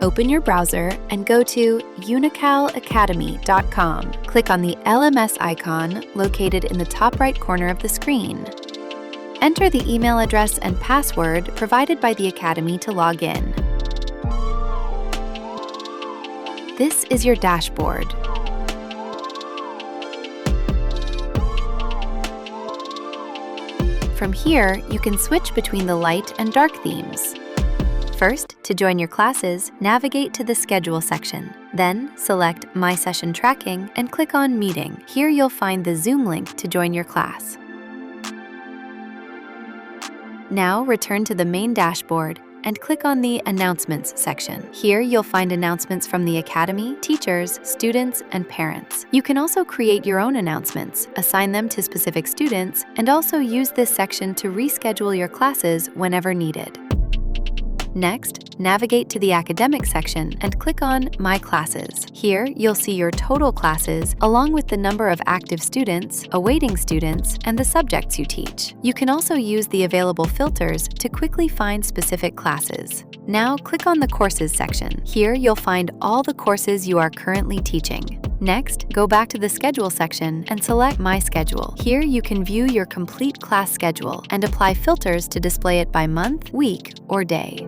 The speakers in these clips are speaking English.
Open your browser and go to unicallacademy.com. Click on the LMS icon located in the top right corner of the screen. Enter the email address and password provided by the Academy to log in. This is your dashboard. From here, you can switch between the light and dark themes. First, to join your classes, navigate to the Schedule section. Then, select My Session Tracking and click on Meeting. Here you'll find the Zoom link to join your class. Now, return to the main dashboard and click on the Announcements section. Here you'll find announcements from the Academy, teachers, students, and parents. You can also create your own announcements, assign them to specific students, and also use this section to reschedule your classes whenever needed. Next, navigate to the Academic section and click on My Classes. Here, you'll see your total classes along with the number of active students, awaiting students, and the subjects you teach. You can also use the available filters to quickly find specific classes. Now, click on the Courses section. Here, you'll find all the courses you are currently teaching. Next, go back to the Schedule section and select My Schedule. Here, you can view your complete class schedule and apply filters to display it by month, week, or day.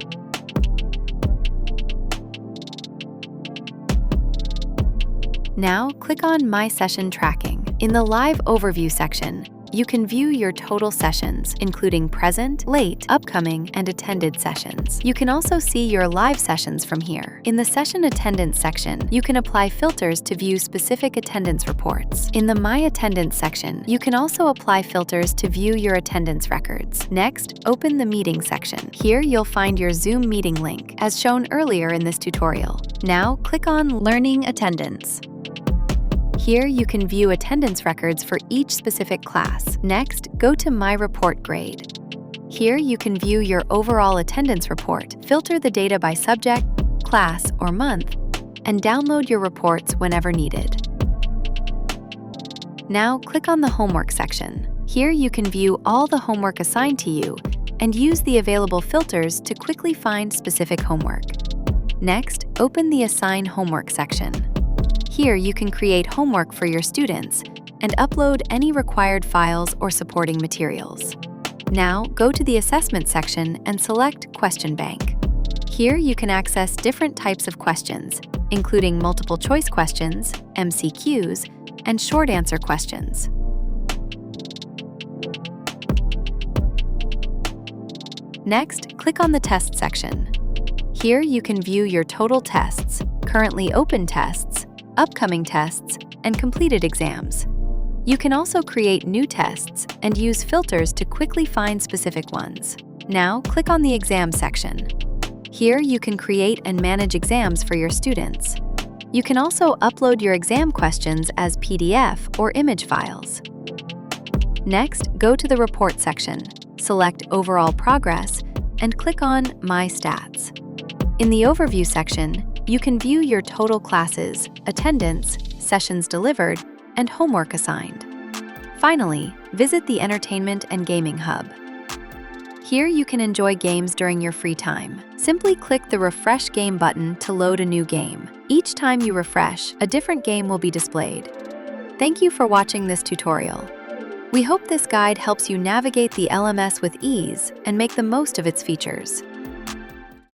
Now, click on My Session Tracking. In the Live Overview section, you can view your total sessions, including present, late, upcoming, and attended sessions. You can also see your live sessions from here. In the Session Attendance section, you can apply filters to view specific attendance reports. In the My Attendance section, you can also apply filters to view your attendance records. Next, open the Meeting section. Here you'll find your Zoom meeting link, as shown earlier in this tutorial. Now, click on Learning Attendance. Here, you can view attendance records for each specific class. Next, go to My Report Grade. Here, you can view your overall attendance report, filter the data by subject, class, or month, and download your reports whenever needed. Now, click on the Homework section. Here, you can view all the homework assigned to you and use the available filters to quickly find specific homework. Next, open the Assign Homework section. Here, you can create homework for your students and upload any required files or supporting materials. Now, go to the Assessment section and select Question Bank. Here, you can access different types of questions, including multiple choice questions, MCQs, and short answer questions. Next, click on the Test section. Here, you can view your total tests, currently open tests, upcoming tests, and completed exams. You can also create new tests and use filters to quickly find specific ones. Now, click on the Exam section. Here, you can create and manage exams for your students. You can also upload your exam questions as PDF or image files. Next, go to the Report section, select Overall Progress, and click on My Stats. In the Overview section, you can view your total classes, attendance, sessions delivered, and homework assigned. Finally, visit the Entertainment and Gaming Hub. Here you can enjoy games during your free time. Simply click the Refresh Game button to load a new game. Each time you refresh, a different game will be displayed. Thank you for watching this tutorial. We hope this guide helps you navigate the LMS with ease and make the most of its features.